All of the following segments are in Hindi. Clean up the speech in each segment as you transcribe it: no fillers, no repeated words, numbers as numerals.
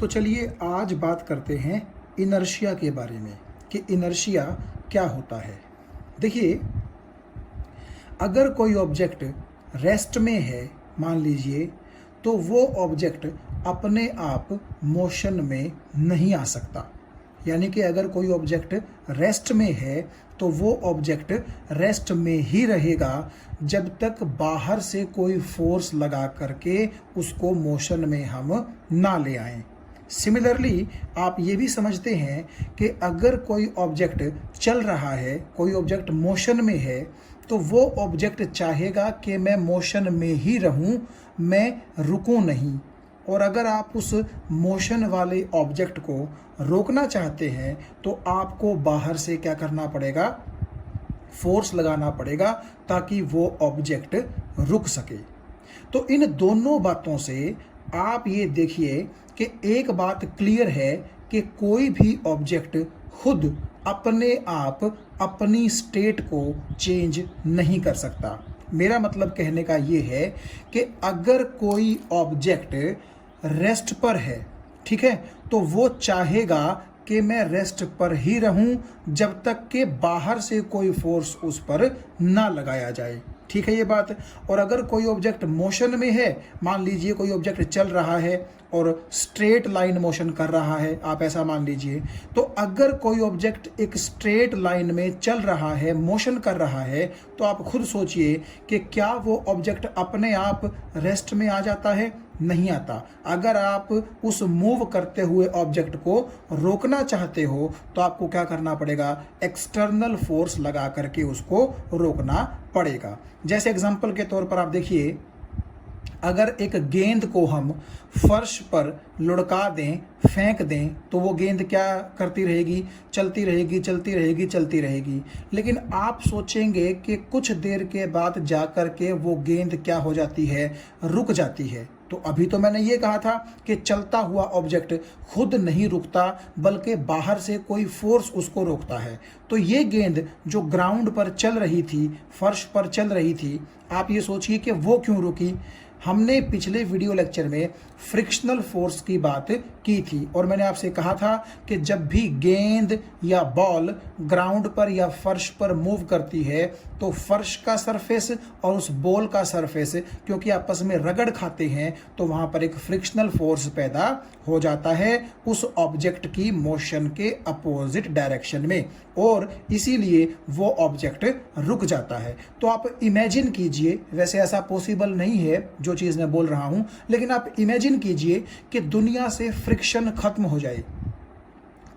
तो चलिए आज बात करते हैं इनर्शिया के बारे में कि इनर्शिया क्या होता है। देखिए, अगर कोई ऑब्जेक्ट रेस्ट में है मान लीजिए, तो वो ऑब्जेक्ट अपने आप मोशन में नहीं आ सकता। यानी कि अगर कोई ऑब्जेक्ट रेस्ट में है तो वो ऑब्जेक्ट रेस्ट में ही रहेगा जब तक बाहर से कोई फोर्स लगा करके उसको मोशन में हम ना ले आएं। सिमिलरली आप ये भी समझते हैं कि अगर कोई ऑब्जेक्ट चल रहा है, कोई ऑब्जेक्ट मोशन में है, तो वो ऑब्जेक्ट चाहेगा कि मैं मोशन में ही रहूं, मैं रुकूं नहीं। और अगर आप उस मोशन वाले ऑब्जेक्ट को रोकना चाहते हैं तो आपको बाहर से क्या करना पड़ेगा, फोर्स लगाना पड़ेगा ताकि वो ऑब्जेक्ट रुक सके। तो इन दोनों बातों से आप ये देखिए कि एक बात क्लियर है कि कोई भी ऑब्जेक्ट खुद अपने आप अपनी स्टेट को चेंज नहीं कर सकता। मेरा मतलब कहने का ये है कि अगर कोई ऑब्जेक्ट रेस्ट पर है, ठीक है, तो वो चाहेगा कि मैं रेस्ट पर ही रहूं जब तक कि बाहर से कोई फोर्स उस पर ना लगाया जाए। ठीक है ये बात। और अगर कोई ऑब्जेक्ट मोशन में है, मान लीजिए कोई ऑब्जेक्ट चल रहा है और स्ट्रेट लाइन मोशन कर रहा है, आप ऐसा मान लीजिए, तो अगर कोई ऑब्जेक्ट एक स्ट्रेट लाइन में चल रहा है, मोशन कर रहा है, तो आप खुद सोचिए कि क्या वो ऑब्जेक्ट अपने आप रेस्ट में आ जाता है? नहीं आता। अगर आप उस मूव करते हुए ऑब्जेक्ट को रोकना चाहते हो तो आपको क्या करना पड़ेगा, एक्सटर्नल फोर्स लगा करके उसको रोकना पड़ेगा। जैसे एग्जांपल के तौर पर आप देखिए, अगर एक गेंद को हम फर्श पर लुढ़का दें, फेंक दें, तो वो गेंद क्या करती रहेगी, चलती रहेगी, चलती रहेगी, चलती रहेगी। लेकिन आप सोचेंगे कि कुछ देर के बाद जाकर के वो गेंद क्या हो जाती है, रुक जाती है। तो अभी तो मैंने ये कहा था कि चलता हुआ ऑब्जेक्ट खुद नहीं रुकता बल्कि बाहर से कोई फोर्स उसको रोकता है। तो ये गेंद जो ग्राउंड पर चल रही थी, फर्श पर चल रही थी, आप ये सोचिए कि वो क्यों रुकी। हमने पिछले वीडियो लेक्चर में फ्रिक्शनल फोर्स की बात की थी और मैंने आपसे कहा था कि जब भी गेंद या बॉल ग्राउंड पर या फर्श पर मूव करती है तो फर्श का सरफेस और उस बॉल का सरफेस क्योंकि आपस में रगड़ खाते हैं तो वहां पर एक फ्रिक्शनल फोर्स पैदा हो जाता है उस ऑब्जेक्ट की मोशन के अपोजिट डायरेक्शन में, और इसीलिए वो ऑब्जेक्ट रुक जाता है। तो आप इमेजिन कीजिए, वैसे ऐसा पॉसिबल नहीं है जो चीज़ मैं बोल रहा हूं, लेकिन आप इमेजिन कीजिए कि दुनिया से फ्रिक्शन खत्म हो जाए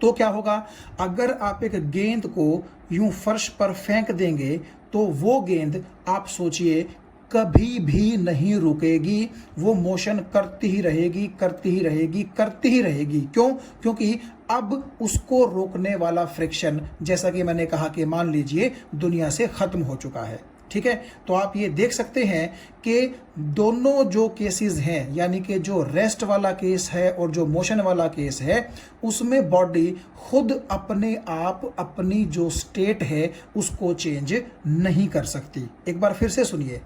तो क्या होगा। अगर आप एक गेंद को यूं फर्श पर फेंक देंगे तो वो गेंद आप सोचिए कभी भी नहीं रुकेगी, वो मोशन करती ही रहेगी, करती ही रहेगी, करती ही रहेगी। क्यों? क्योंकि अब उसको रोकने वाला फ्रिक्शन, जैसा कि मैंने कहा कि मान लीजिए दुनिया से खत्म हो चुका है। ठीक है, तो आप ये देख सकते हैं कि दोनों जो केसेस हैं, यानी कि जो रेस्ट वाला केस है और जो मोशन वाला केस है, उसमें बॉडी खुद अपने आप अपनी जो स्टेट है उसको चेंज नहीं कर सकती। एक बार फिर से सुनिए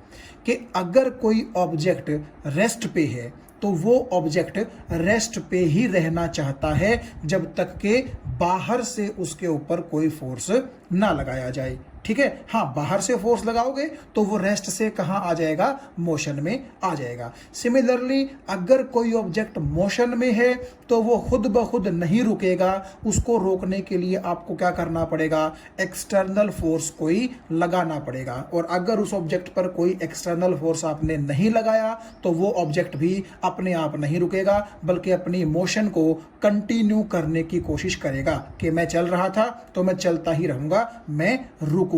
कि अगर कोई ऑब्जेक्ट रेस्ट पे है तो वो ऑब्जेक्ट रेस्ट पे ही रहना चाहता है जब तक कि बाहर से उसके ऊपर कोई फोर्स ना लगाया जाए। ठीक है, हाँ, बाहर से फोर्स लगाओगे तो वो रेस्ट से कहां आ जाएगा, मोशन में आ जाएगा। सिमिलरली अगर कोई ऑब्जेक्ट मोशन में है तो वो खुद ब खुद नहीं रुकेगा, उसको रोकने के लिए आपको क्या करना पड़ेगा, एक्सटर्नल फोर्स कोई लगाना पड़ेगा। और अगर उस ऑब्जेक्ट पर कोई एक्सटर्नल फोर्स आपने नहीं लगाया तो वो ऑब्जेक्ट भी अपने आप नहीं रुकेगा बल्कि अपनी मोशन को कंटिन्यू करने की कोशिश करेगा कि मैं चल रहा था तो मैं चलता ही रहूंगा, मैं रुकूंगा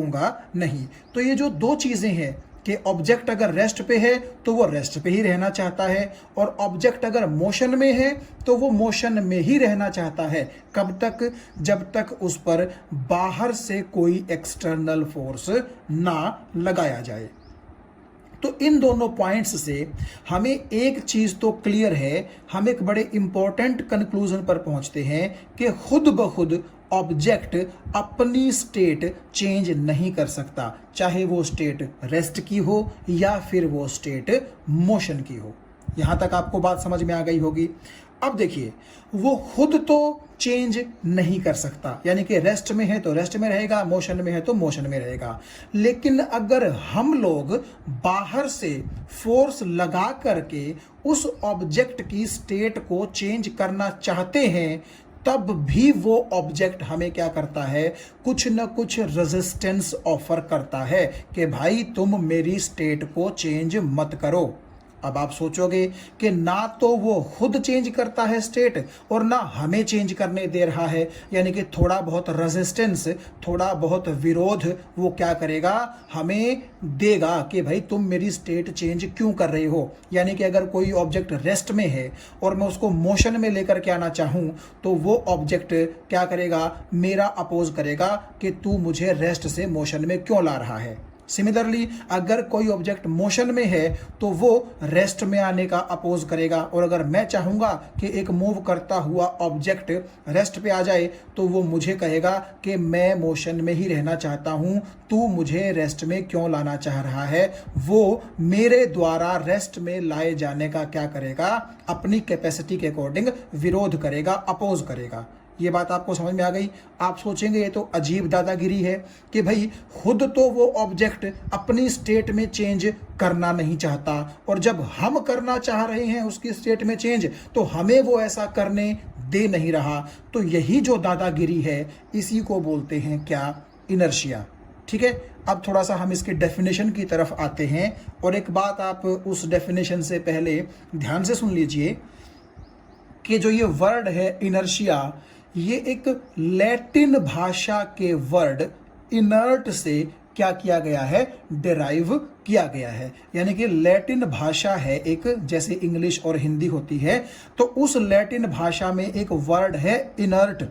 नहीं। तो ये जो दो चीजें हैं कि ऑब्जेक्ट अगर रेस्ट पे है तो वो रेस्ट पे ही रहना चाहता है और ऑब्जेक्ट अगर मोशन में है तो वो मोशन में ही रहना चाहता है। कब तक? जब तक उस पर बाहर से कोई एक्सटर्नल फोर्स ना लगाया जाए। तो इन दोनों पॉइंट्स से हमें एक चीज तो क्लियर है, हम एक बड़े इंपॉर्टेंट कंक्लूजन पर पहुंचते हैं कि खुद ब खुद ऑब्जेक्ट अपनी स्टेट चेंज नहीं कर सकता, चाहे वो स्टेट रेस्ट की हो या फिर वो स्टेट मोशन की हो। यहां तक आपको बात समझ में आ गई होगी। अब देखिए, वो खुद तो चेंज नहीं कर सकता, यानी कि रेस्ट में है तो रेस्ट में रहेगा, मोशन में है तो मोशन में रहेगा। लेकिन अगर हम लोग बाहर से फोर्स लगा करके उस ऑब्जेक्ट की स्टेट को चेंज करना चाहते हैं, तब भी वो ऑब्जेक्ट हमें क्या करता है, कुछ न कुछ रेजिस्टेंस ऑफर करता है कि भाई तुम मेरी स्टेट को चेंज मत करो। अब आप सोचोगे कि ना तो वो खुद चेंज करता है स्टेट और ना हमें चेंज करने दे रहा है, यानी कि थोड़ा बहुत रेजिस्टेंस, थोड़ा बहुत विरोध वो क्या करेगा, हमें देगा कि भाई तुम मेरी स्टेट चेंज क्यों कर रहे हो। यानी कि अगर कोई ऑब्जेक्ट रेस्ट में है और मैं उसको मोशन में लेकर के आना चाहूं, तो वो ऑब्जेक्ट क्या करेगा, मेरा अपोज करेगा कि तू मुझे रेस्ट से मोशन में क्यों ला रहा है। सिमिलरली अगर कोई ऑब्जेक्ट मोशन में है तो वो रेस्ट में आने का अपोज करेगा, और अगर मैं चाहूंगा कि एक मूव करता हुआ ऑब्जेक्ट रेस्ट पे आ जाए तो वो मुझे कहेगा कि मैं मोशन में ही रहना चाहता हूं, तू मुझे रेस्ट में क्यों लाना चाह रहा है। वो मेरे द्वारा रेस्ट में लाए जाने का क्या करेगा, अपनी कैपेसिटी के अकॉर्डिंग विरोध करेगा, अपोज करेगा। ये बात आपको समझ में आ गई। आप सोचेंगे ये तो अजीब दादागिरी है कि भाई खुद तो वो ऑब्जेक्ट अपनी स्टेट में चेंज करना नहीं चाहता, और जब हम करना चाह रहे हैं उसकी स्टेट में चेंज, तो हमें वो ऐसा करने दे नहीं रहा। तो यही जो दादागिरी है, इसी को बोलते हैं क्या, इनर्शिया। ठीक है, अब थोड़ा सा हम इसके डेफिनेशन की तरफ आते हैं, और एक बात आप उस डेफिनेशन से पहले ध्यान से सुन लीजिए कि जो ये वर्ड है इनर्शिया, ये एक लैटिन भाषा के वर्ड इनर्ट से क्या किया गया है, डिराइव किया गया है। यानी कि लैटिन भाषा है एक, जैसे इंग्लिश और हिंदी होती है, तो उस लैटिन भाषा में एक वर्ड है इनर्ट,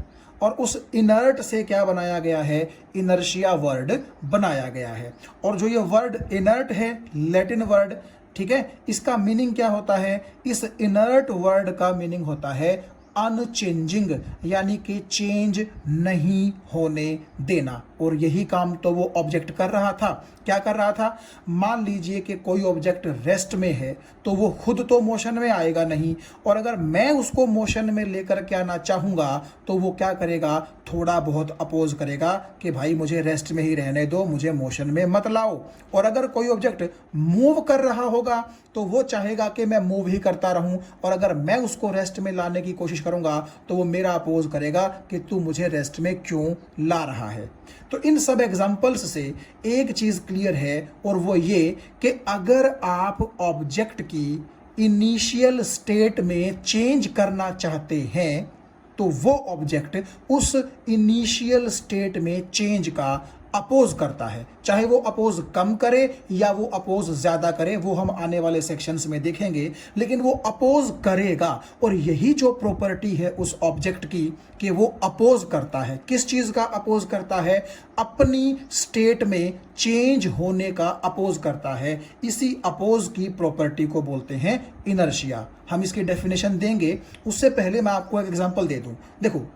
और उस इनर्ट से क्या बनाया गया है, इनर्शिया वर्ड बनाया गया है। और जो ये वर्ड इनर्ट है, लैटिन वर्ड, ठीक है, इसका मीनिंग क्या होता है, इस इनर्ट वर्ड का मीनिंग होता है अनचेंजिंग, यानी कि चेंज नहीं होने देना। और यही काम तो वो ऑब्जेक्ट कर रहा था। क्या कर रहा था, मान लीजिए कि कोई ऑब्जेक्ट रेस्ट में है तो वो खुद तो मोशन में आएगा नहीं, और अगर मैं उसको मोशन में लेकर के आना चाहूंगा तो वो क्या करेगा, थोड़ा बहुत अपोज करेगा कि भाई मुझे रेस्ट में ही रहने दो, मुझे मोशन में मत लाओ। और अगर कोई ऑब्जेक्ट मूव कर रहा होगा तो वो चाहेगा कि मैं मूव ही करता रहूं, और अगर मैं उसको रेस्ट में लाने की कोशिश करूंगा तो वो मेरा अपोज करेगा कि तू मुझे रेस्ट में क्यों ला रहा है। तो इन सब एग्जाम्पल्स से एक चीज क्लियर है, और वो ये कि अगर आप ऑब्जेक्ट की इनिशियल स्टेट में चेंज करना चाहते हैं तो वो ऑब्जेक्ट उस इनिशियल स्टेट में चेंज का अपोज करता है, चाहे वो अपोज कम करे या वो अपोज ज्यादा करे, वो हम आने वाले सेक्शंस में देखेंगे, लेकिन वो अपोज करेगा। और यही जो प्रॉपर्टी है उस ऑब्जेक्ट की कि वो अपोज करता है। किस चीज का अपोज करता है, अपनी स्टेट में चेंज होने का अपोज करता है। इसी अपोज की प्रॉपर्टी को बोलते हैं इनर्शिया। हम इसकी डेफिनेशन देंगे, उससे पहले मैं आपको एक एग्जांपल दे दूं। देखो,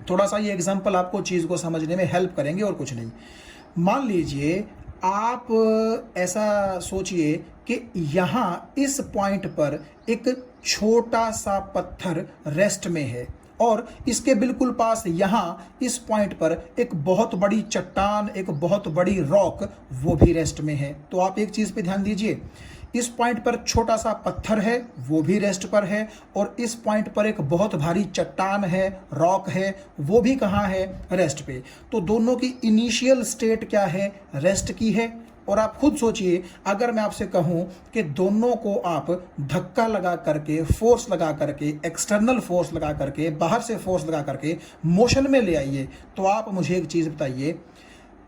थोड़ा सा ये एग्जांपल आपको चीज़ को समझने में हेल्प करेंगे और कुछ नहीं। मान लीजिए आप ऐसा सोचिए कि यहाँ इस पॉइंट पर एक छोटा सा पत्थर रेस्ट में है, और इसके बिल्कुल पास यहाँ इस पॉइंट पर एक बहुत बड़ी चट्टान, एक बहुत बड़ी रॉक, वो भी रेस्ट में है। तो आप एक चीज़ पे ध्यान दीजिए, इस पॉइंट पर छोटा सा पत्थर है, वो भी रेस्ट पर है, और इस पॉइंट पर एक बहुत भारी चट्टान है, रॉक है, वो भी कहाँ है, रेस्ट पे। तो दोनों की इनिशियल स्टेट क्या है, रेस्ट की है। और आप खुद सोचिए, अगर मैं आपसे कहूं कि दोनों को आप धक्का लगा करके, फोर्स लगा करके, एक्सटर्नल फोर्स लगा करके, बाहर से फोर्स लगा करके मोशन में ले आइए, तो आप मुझे एक चीज़ बताइए,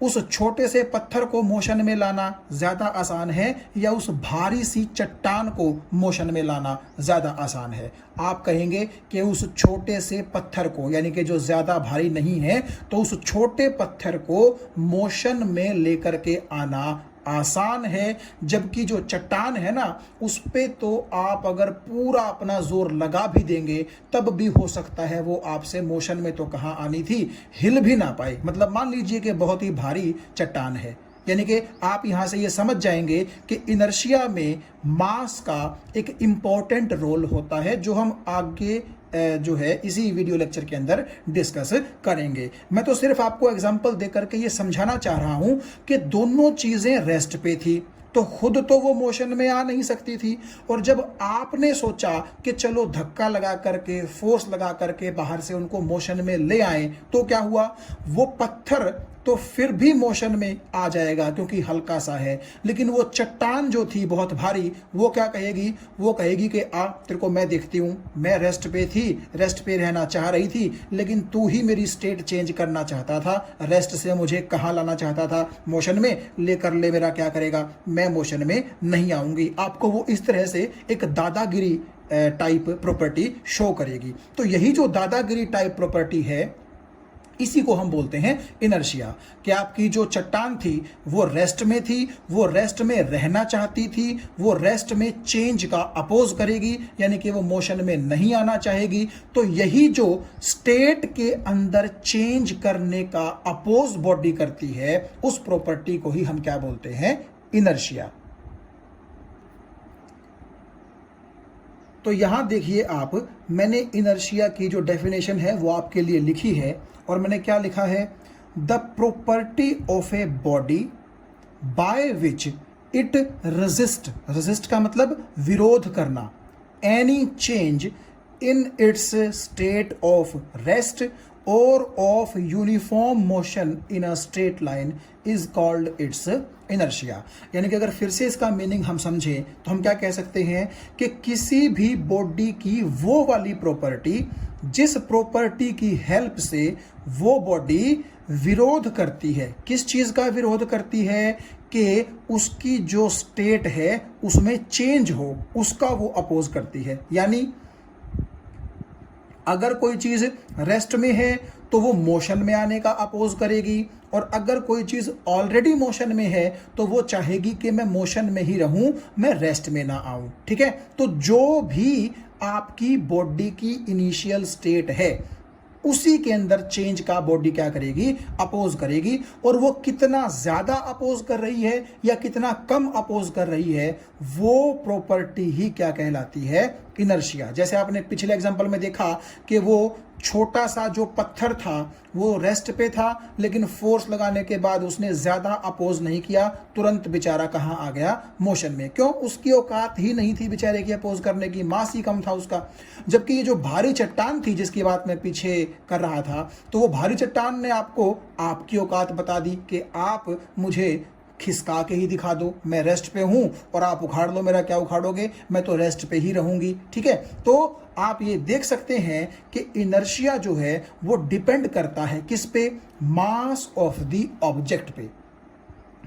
उस छोटे से पत्थर को मोशन में लाना ज़्यादा आसान है या उस भारी सी चट्टान को मोशन में लाना ज़्यादा आसान है? आप कहेंगे कि उस छोटे से पत्थर को, यानी कि जो ज़्यादा भारी नहीं है, तो उस छोटे पत्थर को मोशन में लेकर के आना आसान है, जबकि जो चट्टान है ना, उस पे तो आप अगर पूरा अपना जोर लगा भी देंगे तब भी हो सकता है वो आपसे मोशन में तो कहाँ आनी थी, हिल भी ना पाए। मतलब मान लीजिए कि बहुत ही भारी चट्टान है, यानी कि आप यहां से ये समझ जाएंगे कि इनर्शिया में मास का एक इंपॉर्टेंट रोल होता है, जो हम आगे जो है इसी वीडियो लेक्चर के अंदर डिस्कस करेंगे। मैं तो सिर्फ आपको एग्जांपल देकर के ये समझाना चाह रहा हूं कि दोनों चीजें रेस्ट पे थी, तो खुद तो वो मोशन में आ नहीं सकती थी, और जब आपने सोचा कि चलो धक्का लगा करके, फोर्स लगा करके बाहर से उनको मोशन में ले आए, तो क्या हुआ, वो पत्थर तो फिर भी मोशन में आ जाएगा क्योंकि हल्का सा है, लेकिन वो चट्टान जो थी बहुत भारी, वो क्या कहेगी, वो कहेगी कि आ तेरे को मैं देखती हूँ, मैं रेस्ट पे थी, रेस्ट पे रहना चाह रही थी, लेकिन तू ही मेरी स्टेट चेंज करना चाहता था, रेस्ट से मुझे कहाँ लाना चाहता था, मोशन में लेकर ले, मेरा क्या करेगा, मैं मोशन में नहीं आऊंगी। आपको वो इस तरह से एक दादागिरी टाइप प्रॉपर्टी शो करेगी। तो यही जो दादागिरी टाइप प्रॉपर्टी है, इसी को हम बोलते हैं इनर्शिया। कि आपकी जो चट्टान थी वो रेस्ट में थी, वो रेस्ट में रहना चाहती थी, वो रेस्ट में चेंज का अपोज करेगी, यानी कि वो मोशन में नहीं आना चाहेगी। तो यही जो स्टेट के अंदर चेंज करने का अपोज बॉडी करती है, उस प्रॉपर्टी को ही हम क्या बोलते हैं, इनर्शिया। तो यहां देखिए आप, मैंने इनर्शिया की जो डेफिनेशन है वो आपके लिए लिखी है, और मैंने क्या लिखा है, the property of a body by which it resist का मतलब विरोध करना, any change in its state of rest और of uniform motion in a straight line is called its inertia. यानी कि अगर फिर से इसका मीनिंग हम समझें तो हम क्या कह सकते हैं कि किसी भी बॉडी की वो वाली प्रॉपर्टी जिस प्रॉपर्टी की हेल्प से वो बॉडी विरोध करती है, किस चीज का विरोध करती है, कि उसकी जो स्टेट है उसमें चेंज हो, उसका वो अपोज करती है। यानी अगर कोई चीज रेस्ट में है तो वो मोशन में आने का अपोज करेगी, और अगर कोई चीज ऑलरेडी मोशन में है तो वो चाहेगी कि मैं मोशन में ही रहूं, मैं रेस्ट में ना आऊं। ठीक है, तो जो भी आपकी बॉडी की इनिशियल स्टेट है उसी के अंदर चेंज का बॉडी क्या करेगी, अपोज करेगी। और वो कितना ज्यादा अपोज कर रही है या कितना कम अपोज कर रही है, वो प्रॉपर्टी ही क्या कहलाती है, इनर्शिया। जैसे आपने पिछले एग्जांपल में देखा कि वो छोटा सा जो पत्थर था वो रेस्ट पे था, लेकिन फोर्स लगाने के बाद उसने ज्यादा अपोज नहीं किया, तुरंत बेचारा कहां आ गया, मोशन में। क्यों, उसकी औकात ही नहीं थी बेचारे की अपोज करने की, मास ही कम था उसका। जबकि ये जो भारी चट्टान थी जिसकी बात मैं पीछे कर रहा था, तो वो भारी चट्टान ने आपको आपकी औकात बता दी कि आप मुझे खिसका के ही दिखा दो, मैं रेस्ट पे हूं, और आप उखाड़ लो, मेरा क्या उखाड़ोगे, मैं तो रेस्ट पे ही रहूंगी। ठीक है, तो आप ये देख सकते हैं कि इनर्शिया जो है वो डिपेंड करता है किस पे, मास ऑफ द ऑब्जेक्ट पे।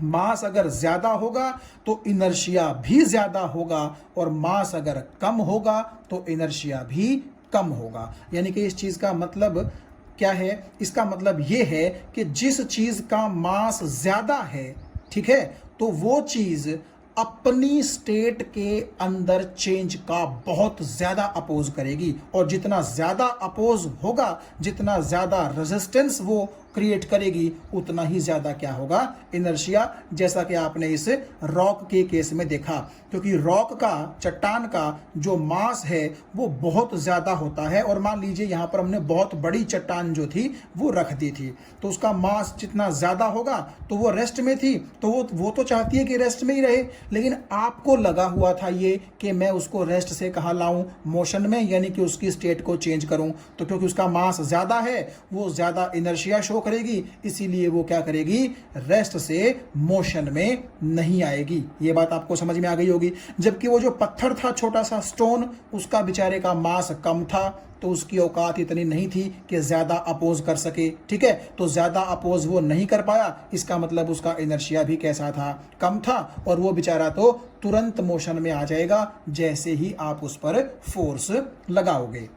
मास अगर ज्यादा होगा तो इनर्शिया भी ज्यादा होगा, और मास अगर कम होगा तो इनर्शिया भी कम होगा। यानी कि इस चीज का मतलब क्या है, इसका मतलब यह है कि जिस चीज का मास ज्यादा है, ठीक है, तो वो चीज अपनी स्टेट के अंदर चेंज का बहुत ज्यादा अपोज करेगी, और जितना ज्यादा अपोज होगा, जितना ज्यादा रेजिस्टेंस वो क्रिएट करेगी, उतना ही ज्यादा क्या होगा, इनर्शिया। जैसा कि आपने इस रॉक के केस में देखा, क्योंकि रॉक का, चट्टान का जो मास है वो बहुत ज्यादा होता है, और मान लीजिए यहां पर हमने बहुत बड़ी चट्टान जो थी वो रख दी थी, तो उसका मास जितना ज्यादा होगा, तो वो रेस्ट में थी, तो वो तो चाहती है कि रेस्ट में ही रहे, लेकिन आपको लगा हुआ था ये कि मैं उसको रेस्ट से कहां लाऊं, मोशन में, यानी कि उसकी स्टेट को चेंज करूं। तो क्योंकि उसका मास ज्यादा है, वो ज्यादा इनर्शिया शो करेगी, इसीलिए वो क्या करेगी, रेस्ट से मोशन में नहीं आएगी। ये बात आपको समझ में आ गई होगी। जबकि वो जो पत्थर था, छोटा सा स्टोन, उसका बेचारे का मास कम था, तो उसकी औकात इतनी नहीं थी कि ज्यादा अपोज कर सके। ठीक है, तो ज्यादा अपोज वो नहीं कर पाया, इसका मतलब उसका इनर्शिया भी कैसा था, कम था, और वो बेचारा तो तुरंत मोशन में आ जाएगा जैसे ही आप उस पर फोर्स लगाओगे।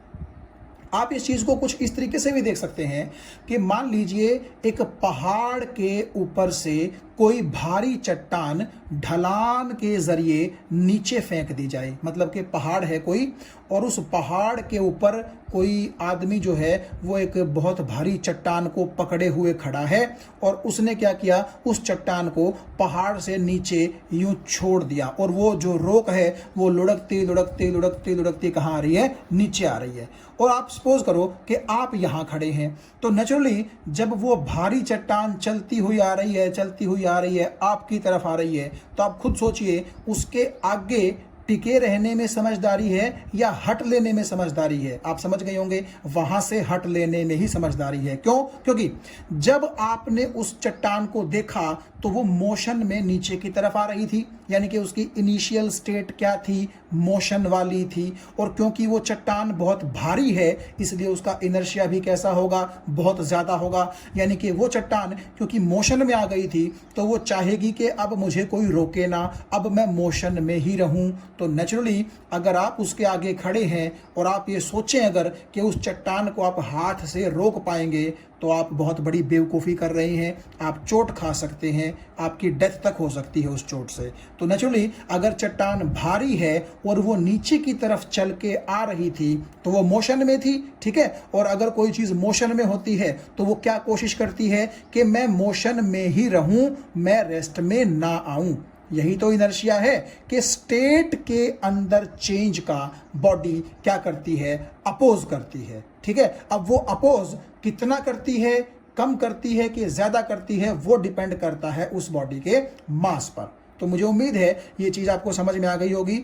आप इस चीज को कुछ इस तरीके से भी देख सकते हैं कि मान लीजिए एक पहाड़ के ऊपर से कोई भारी चट्टान ढलान के जरिए नीचे फेंक दी जाए, मतलब कि पहाड़ है कोई और उस पहाड़ के ऊपर कोई आदमी जो है वो एक बहुत भारी चट्टान को पकड़े हुए खड़ा है और उसने क्या किया, उस चट्टान को पहाड़ से नीचे यूं छोड़ दिया और वो जो रोक है वो लुढ़कती लुढ़कती लुढ़कती लुढ़कती कहाँ आ रही है, नीचे आ रही है। और आप सपोज करो कि आप यहाँ खड़े हैं, तो नेचुरली जब वो भारी चट्टान चलती हुई आ रही है, चलती हुई आ रही है, आपकी तरफ आ रही है, तो आप खुद सोचिए उसके आगे टिके रहने में समझदारी है या हट लेने में समझदारी है। आप समझ गए होंगे, वहां से हट लेने में ही समझदारी है। क्यों? क्योंकि जब आपने उस चट्टान को देखा तो वो मोशन में नीचे की तरफ आ रही थी, यानी कि उसकी इनिशियल स्टेट क्या थी, मोशन वाली थी। और क्योंकि वो चट्टान बहुत भारी है इसलिए उसका इनर्शिया भी कैसा होगा, बहुत ज़्यादा होगा। यानी कि वो चट्टान क्योंकि मोशन में आ गई थी तो वो चाहेगी कि अब मुझे कोई रोके ना, अब मैं मोशन में ही रहूं। तो नेचुरली अगर आप उसके आगे खड़े हैं और आप ये सोचें अगर कि उस चट्टान को आप हाथ से रोक पाएंगे तो आप बहुत बड़ी बेवकूफ़ी कर रहे हैं, आप चोट खा सकते हैं, आपकी डेथ तक हो सकती है उस चोट से। तो नेचुरली अगर चट्टान भारी है और वो नीचे की तरफ चल के आ रही थी तो वो मोशन में थी, ठीक है। और अगर कोई चीज़ मोशन में होती है तो वो क्या कोशिश करती है कि मैं मोशन में ही रहूं, मैं रेस्ट में ना आऊं। यही तो इनर्शिया है कि स्टेट के अंदर चेंज का बॉडी क्या करती है, अपोज करती है, ठीक है। अब वो अपोज कितना करती है, कम करती है कि ज्यादा करती है, वो डिपेंड करता है उस बॉडी के मास पर। तो मुझे उम्मीद है ये चीज आपको समझ में आ गई होगी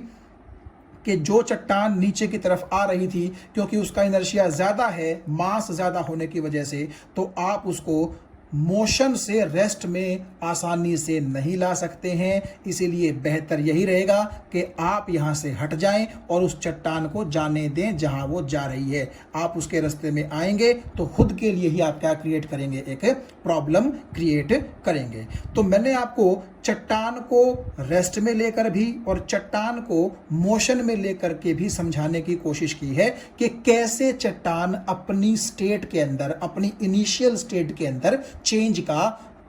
कि जो चट्टान नीचे की तरफ आ रही थी क्योंकि उसका इनर्शिया ज्यादा है, मास ज्यादा होने की वजह से, तो आप उसको मोशन से रेस्ट में आसानी से नहीं ला सकते हैं। इसीलिए बेहतर यही रहेगा कि आप यहाँ से हट जाएं और उस चट्टान को जाने दें जहाँ वो जा रही है। आप उसके रास्ते में आएंगे तो खुद के लिए ही आप क्या क्रिएट करेंगे, एक प्रॉब्लम क्रिएट करेंगे। तो मैंने आपको चट्टान को रेस्ट में लेकर भी और चट्टान को मोशन में लेकर के भी समझाने की कोशिश की है कि कैसे चट्टान अपनी स्टेट के अंदर, अपनी इनिशियल स्टेट के अंदर चेंज का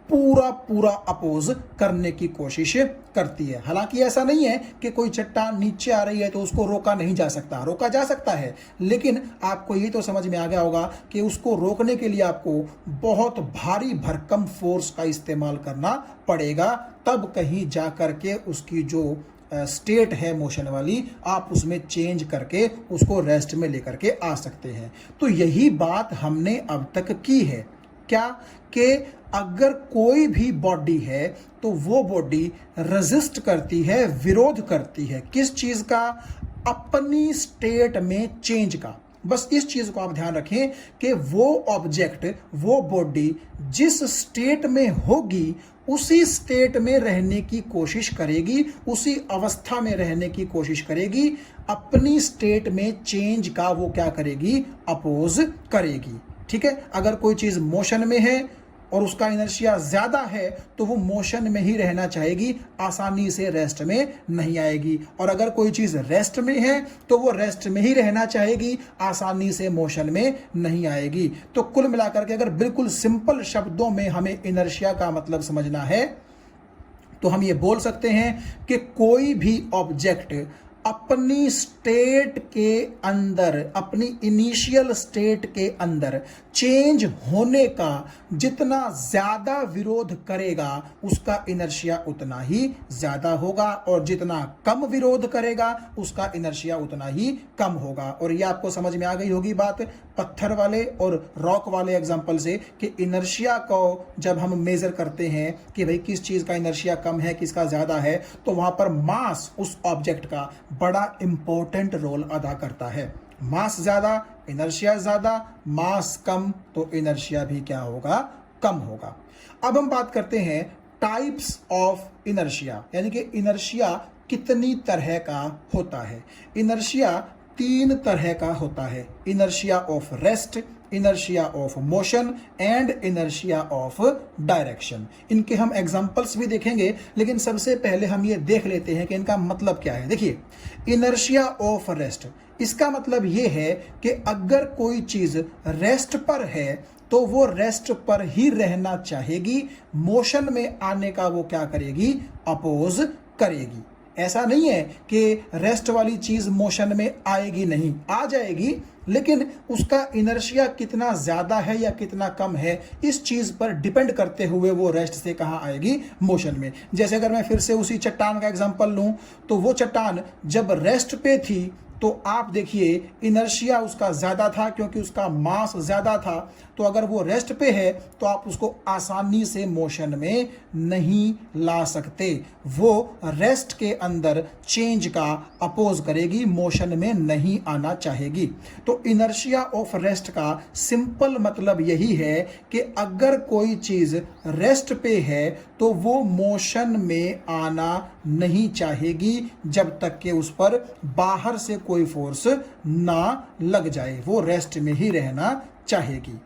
पूरा अपोज करने की कोशिश करती है। हालांकि ऐसा नहीं है कि कोई चट्टान नीचे आ रही है तो उसको रोका नहीं जा सकता, रोका जा सकता है, लेकिन आपको ये तो समझ में आ गया होगा कि उसको रोकने के लिए आपको बहुत भारी भरकम फोर्स का इस्तेमाल करना पड़ेगा, तब कहीं जा करके उसकी जो स्टेट है मोशन वाली, आप उसमें चेंज करके उसको रेस्ट में लेकर के आ सकते हैं। तो यही बात हमने अब तक की है, क्या कि अगर कोई भी बॉडी है तो वो बॉडी रेजिस्ट करती है, विरोध करती है, किस चीज का, अपनी स्टेट में चेंज का। बस इस चीज को आप ध्यान रखें कि वो ऑब्जेक्ट, वो बॉडी जिस स्टेट में होगी उसी स्टेट में रहने की कोशिश करेगी, उसी अवस्था में रहने की कोशिश करेगी, अपनी स्टेट में चेंज का वो क्या करेगी, अपोज करेगी, ठीक है। अगर कोई चीज मोशन में है और उसका इनर्शिया ज्यादा है तो वो मोशन में ही रहना चाहेगी, आसानी से रेस्ट में नहीं आएगी। और अगर कोई चीज रेस्ट में है तो वो रेस्ट में ही रहना चाहेगी, आसानी से मोशन में नहीं आएगी। तो कुल मिलाकर के अगर बिल्कुल सिंपल शब्दों में हमें इनर्शिया का मतलब समझना है तो हम ये बोल सकते हैं कि कोई भी ऑब्जेक्ट अपनी स्टेट के अंदर, अपनी इनिशियल स्टेट के अंदर चेंज होने का जितना ज्यादा विरोध करेगा उसका इनर्शिया उतना ही ज्यादा होगा, और जितना कम विरोध करेगा उसका इनर्शिया उतना ही कम होगा। और ये आपको समझ में आ गई होगी बात पत्थर वाले और रॉक वाले एग्जांपल से कि इनर्शिया को जब हम मेजर करते हैं कि भाई किस चीज का इनर्शिया कम है, किसका ज्यादा है, तो वहां पर मास उस ऑब्जेक्ट का बड़ा इंपॉर्टेंट रोल अदा करता है। मास ज्यादा, इनर्शिया ज्यादा, मास कम तो इनर्शिया भी क्या होगा, कम होगा। अब हम बात करते हैं टाइप्स ऑफ इनर्शिया, यानी कि इनर्शिया कितनी तरह का होता है। इनर्शिया 3 तरह का होता है, inertia of rest, inertia of motion and inertia of direction. इनके हम एग्जांपल्स भी देखेंगे, लेकिन सबसे पहले हम ये देख लेते हैं कि इनका मतलब क्या है। देखिए, इनर्शिया ऑफ रेस्ट, इसका मतलब ये है कि अगर कोई चीज रेस्ट पर है तो वो रेस्ट पर ही रहना चाहेगी, मोशन में आने का वो क्या करेगी, अपोज करेगी। ऐसा नहीं है कि रेस्ट वाली चीज मोशन में आएगी, नहीं, आ जाएगी, लेकिन उसका इनर्शिया कितना ज्यादा है या कितना कम है, इस चीज पर डिपेंड करते हुए वो रेस्ट से कहां आएगी, मोशन में। जैसे अगर मैं फिर से उसी चट्टान का एग्जांपल लूं, तो वो चट्टान जब रेस्ट पे थी तो आप देखिए इनर्शिया उसका ज्यादा था क्योंकि उसका मास ज्यादा था। तो अगर वो रेस्ट पे है तो आप उसको आसानी से मोशन में नहीं ला सकते, वो रेस्ट के अंदर चेंज का अपोज करेगी, मोशन में नहीं आना चाहेगी। तो इनर्शिया ऑफ रेस्ट का सिंपल मतलब यही है कि अगर कोई चीज रेस्ट पे है तो वो मोशन में आना नहीं चाहेगी जब तक कि उस पर बाहर से कोई फोर्स ना लग जाए, वो रेस्ट में ही रहना चाहेगी।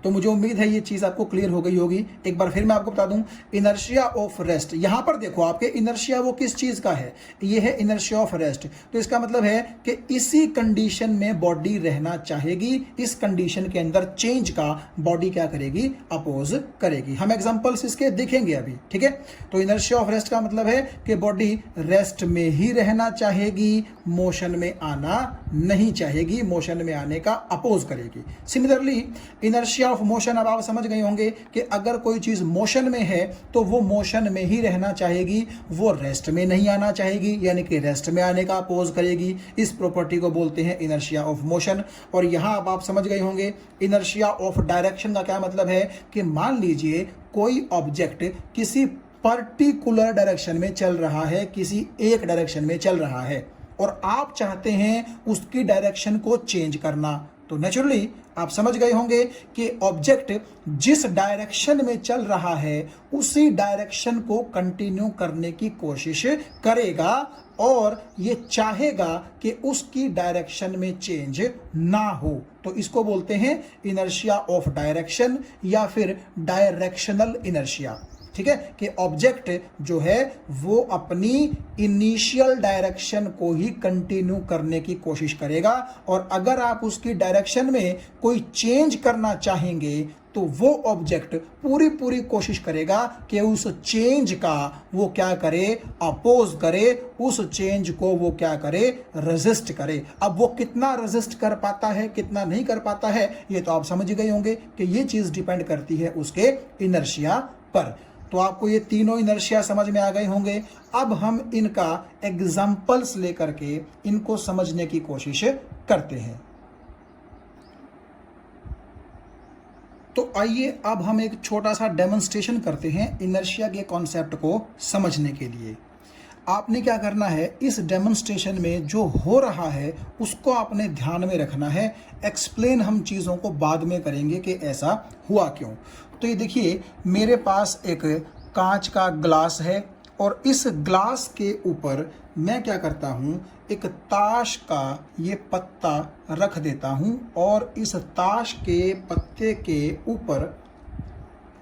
तो मुझे उम्मीद है ये चीज आपको क्लियर हो गई होगी। एक बार फिर मैं आपको बता दूं, इनर्शिया ऑफ रेस्ट, यहां पर देखो आपके इनर्शिया वो किस चीज का है, ये है इनर्शिया ऑफ रेस्ट। तो इसका मतलब है कि इसी कंडीशन में बॉडी रहना चाहेगी, इस कंडीशन के अंदर चेंज का बॉडी क्या करेगी, अपोज करेगी। हम एग्जांपल्स इसके देखेंगे अभी, ठीक है। तो इनर्शिया ऑफ रेस्ट का मतलब है कि बॉडी रेस्ट में ही रहना चाहेगी, मोशन में आना नहीं चाहेगी, मोशन में आने का अपोज करेगी। सिमिलरली इनर्शिया ऑफ मोशन, अब आप समझ गए होंगे कि अगर कोई चीज मोशन में है तो वो मोशन में ही रहना चाहेगी, वो रेस्ट में नहीं आना चाहेगी, यानी कि रेस्ट में आने का अपोज करेगी। इस प्रॉपर्टी को बोलते हैं इनर्शिया ऑफ मोशन। और यहां अब आप समझ गए होंगे इनर्शिया ऑफ डायरेक्शन का क्या मतलब है कि मान लीजिए कोई ऑब्जेक्ट किसी पर्टिकुलर डायरेक्शन में चल रहा है, किसी एक डायरेक्शन में चल रहा है और आप चाहते हैं उसकी डायरेक्शन को चेंज करना। तो नेचुरली आप समझ गए होंगे कि ऑब्जेक्ट जिस डायरेक्शन में चल रहा है उसी डायरेक्शन को कंटिन्यू करने की कोशिश करेगा और ये चाहेगा कि उसकी डायरेक्शन में चेंज ना हो। तो इसको बोलते हैं इनर्शिया ऑफ डायरेक्शन या फिर डायरेक्शनल इनर्शिया, ठीक है, कि ऑब्जेक्ट जो है वो अपनी इनिशियल डायरेक्शन को ही कंटिन्यू करने की कोशिश करेगा और अगर आप उसकी डायरेक्शन में कोई चेंज करना चाहेंगे तो वो ऑब्जेक्ट पूरी कोशिश करेगा कि उस चेंज का वो क्या करे, अपोज करे, उस चेंज को वो क्या करे, रेजिस्ट करे। अब वो कितना रेजिस्ट कर पाता है, कितना नहीं कर पाता है, ये तो आप समझ गए होंगे कि ये चीज डिपेंड करती है उसके इनर्शिया पर। तो आपको ये तीनों इनर्शिया समझ में आ गए होंगे। अब हम इनका एग्जाम्पल्स लेकर के इनको समझने की कोशिश करते हैं। तो आइए अब हम एक छोटा सा डेमोन्स्ट्रेशन करते हैं इनर्शिया के कॉन्सेप्ट को समझने के लिए। आपने क्या करना है, इस डेमोन्स्ट्रेशन में जो हो रहा है उसको आपने ध्यान में रखना है। एक्सप्लेन हम चीज़ों को बाद में करेंगे कि ऐसा हुआ क्यों। तो ये देखिए मेरे पास एक कांच का ग्लास है और इस ग्लास के ऊपर मैं क्या करता हूँ, एक ताश का ये पत्ता रख देता हूँ और इस ताश के पत्ते के ऊपर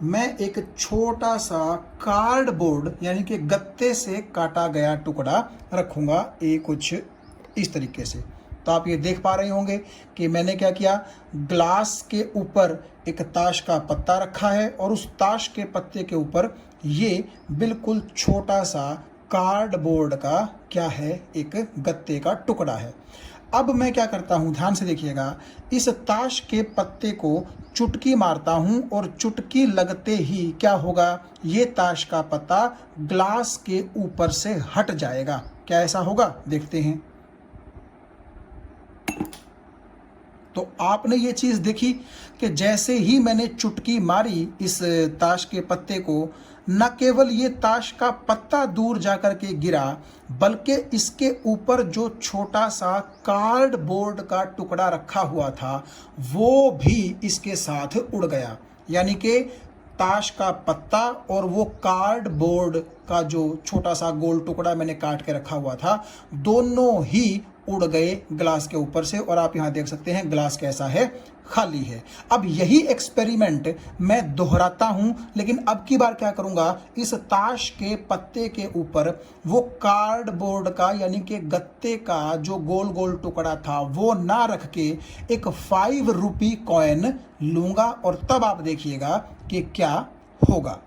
मैं एक छोटा सा कार्डबोर्ड यानी कि गत्ते से काटा गया टुकड़ा रखूँगा, ये कुछ इस तरीके से। तो आप ये देख पा रहे होंगे कि मैंने क्या किया, ग्लास के ऊपर एक ताश का पत्ता रखा है और उस ताश के पत्ते के ऊपर ये बिल्कुल छोटा सा कार्डबोर्ड का क्या है, एक गत्ते का टुकड़ा है। अब मैं क्या करता हूँ, ध्यान से देखिएगा, इस ताश के पत्ते को चुटकी मारता हूँ और चुटकी लगते ही क्या होगा, ये ताश का पत्ता ग्लास के ऊपर से हट जाएगा। क्या ऐसा होगा, देखते हैं। तो आपने ये चीज़ देखी कि जैसे ही मैंने चुटकी मारी इस ताश के पत्ते को, न केवल ये ताश का पत्ता दूर जाकर के गिरा बल्कि इसके ऊपर जो छोटा सा कार्डबोर्ड का टुकड़ा रखा हुआ था वो भी इसके साथ उड़ गया। यानी कि ताश का पत्ता और वो कार्डबोर्ड का जो छोटा सा गोल टुकड़ा मैंने काट के रखा हुआ था, दोनों ही उड़ गए ग्लास के ऊपर से, और आप यहाँ देख सकते हैं ग्लास कैसा है, खाली है। अब यही एक्सपेरिमेंट मैं दोहराता हूं, लेकिन अब की बार क्या करूंगा, इस ताश के पत्ते के ऊपर वो कार्डबोर्ड का यानी कि गत्ते का जो गोल गोल टुकड़ा था वो ना रख के एक 5 रुपी कॉइन लूंगा, और तब आप देखिएगा कि क्या होगा।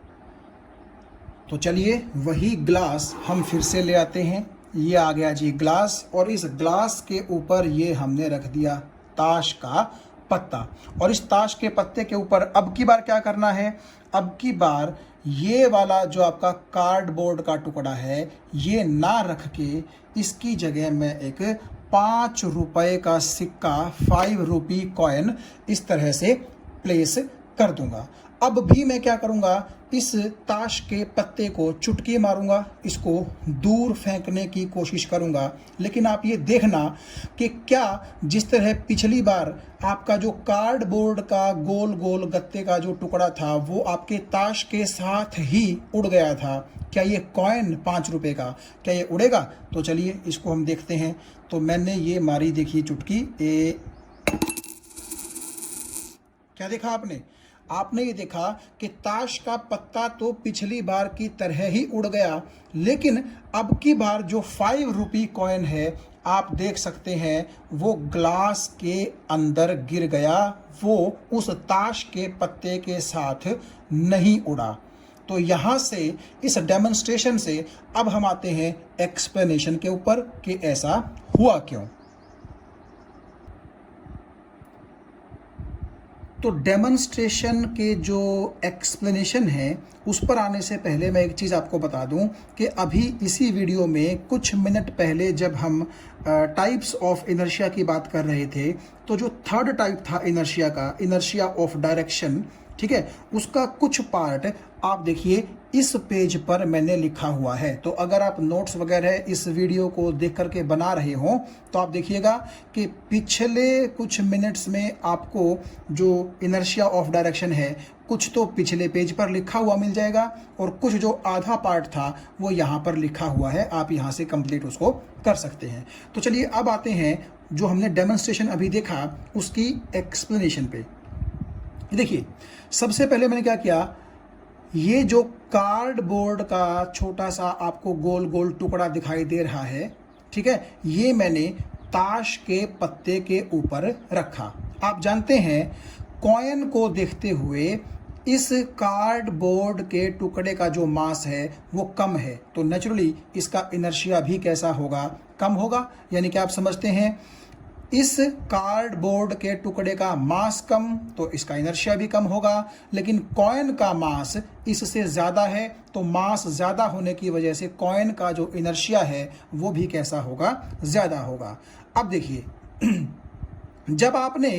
तो चलिए वही ग्लास हम फिर से ले आते हैं। ये आ गया जी ग्लास, और इस ग्लास के ऊपर ये हमने रख दिया ताश का पत्ता, और इस ताश के पत्ते के ऊपर अब की बार क्या करना है, अब की बार ये वाला जो आपका कार्डबोर्ड का टुकड़ा है ये ना रख के इसकी जगह मैं एक 5 रुपए का सिक्का 5 रुपी कॉइन इस तरह से प्लेस कर दूंगा। अब भी मैं क्या करूंगा, इस ताश के पत्ते को चुटकी मारूंगा, इसको दूर फेंकने की कोशिश करूंगा। लेकिन आप ये देखना कि क्या जिस तरह पिछली बार आपका जो कार्डबोर्ड का गोल गोल गत्ते का जो टुकड़ा था वो आपके ताश के साथ ही उड़ गया था, क्या ये कॉइन 5 रुपए का क्या ये उड़ेगा? तो चलिए इसको हम देखते हैं। तो मैंने ये मारी, देखिए चुटकी, क्या देखा आपने? आपने ये देखा कि ताश का पत्ता तो पिछली बार की तरह ही उड़ गया, लेकिन अब की बार जो 5 रुपी कॉइन है आप देख सकते हैं वो ग्लास के अंदर गिर गया, वो उस ताश के पत्ते के साथ नहीं उड़ा। तो यहाँ से इस डेमोन्स्ट्रेशन से अब हम आते हैं एक्सप्लेनेशन के ऊपर कि ऐसा हुआ क्यों। तो डेमोन्स्ट्रेशन के जो एक्सप्लेनेशन है उस पर आने से पहले मैं एक चीज़ आपको बता दूं कि अभी इसी वीडियो में कुछ मिनट पहले जब हम टाइप्स ऑफ इनर्शिया की बात कर रहे थे, तो जो थर्ड टाइप था इनर्शिया का, इनर्शिया ऑफ डायरेक्शन, ठीक है, उसका कुछ पार्ट आप देखिए इस पेज पर मैंने लिखा हुआ है। तो अगर आप नोट्स वगैरह इस वीडियो को देख करके बना रहे हो तो आप देखिएगा कि पिछले कुछ मिनट्स में आपको जो इनर्शिया ऑफ डायरेक्शन है कुछ तो पिछले पेज पर लिखा हुआ मिल जाएगा, और कुछ जो आधा पार्ट था वो यहाँ पर लिखा हुआ है, आप यहाँ से कंप्लीट उसको कर सकते हैं। तो चलिए अब आते हैं जो हमने डेमोन्स्ट्रेशन अभी देखा उसकी एक्सप्लेनेशन पे। देखिए सबसे पहले मैंने क्या किया, ये जो कार्डबोर्ड का छोटा सा आपको गोल गोल टुकड़ा दिखाई दे रहा है, ठीक है, ये मैंने ताश के पत्ते के ऊपर रखा। आप जानते हैं कॉइन को देखते हुए इस कार्डबोर्ड के टुकड़े का जो मास है वो कम है, तो नेचुरली इसका इनर्शिया भी कैसा होगा, कम होगा। यानी कि आप समझते हैं इस कार्डबोर्ड के टुकड़े का मास कम तो इसका इनर्शिया भी कम होगा, लेकिन कॉइन का मास इससे ज़्यादा है, तो मास ज़्यादा होने की वजह से कॉइन का जो इनर्शिया है वो भी कैसा होगा, ज़्यादा होगा। अब देखिए जब आपने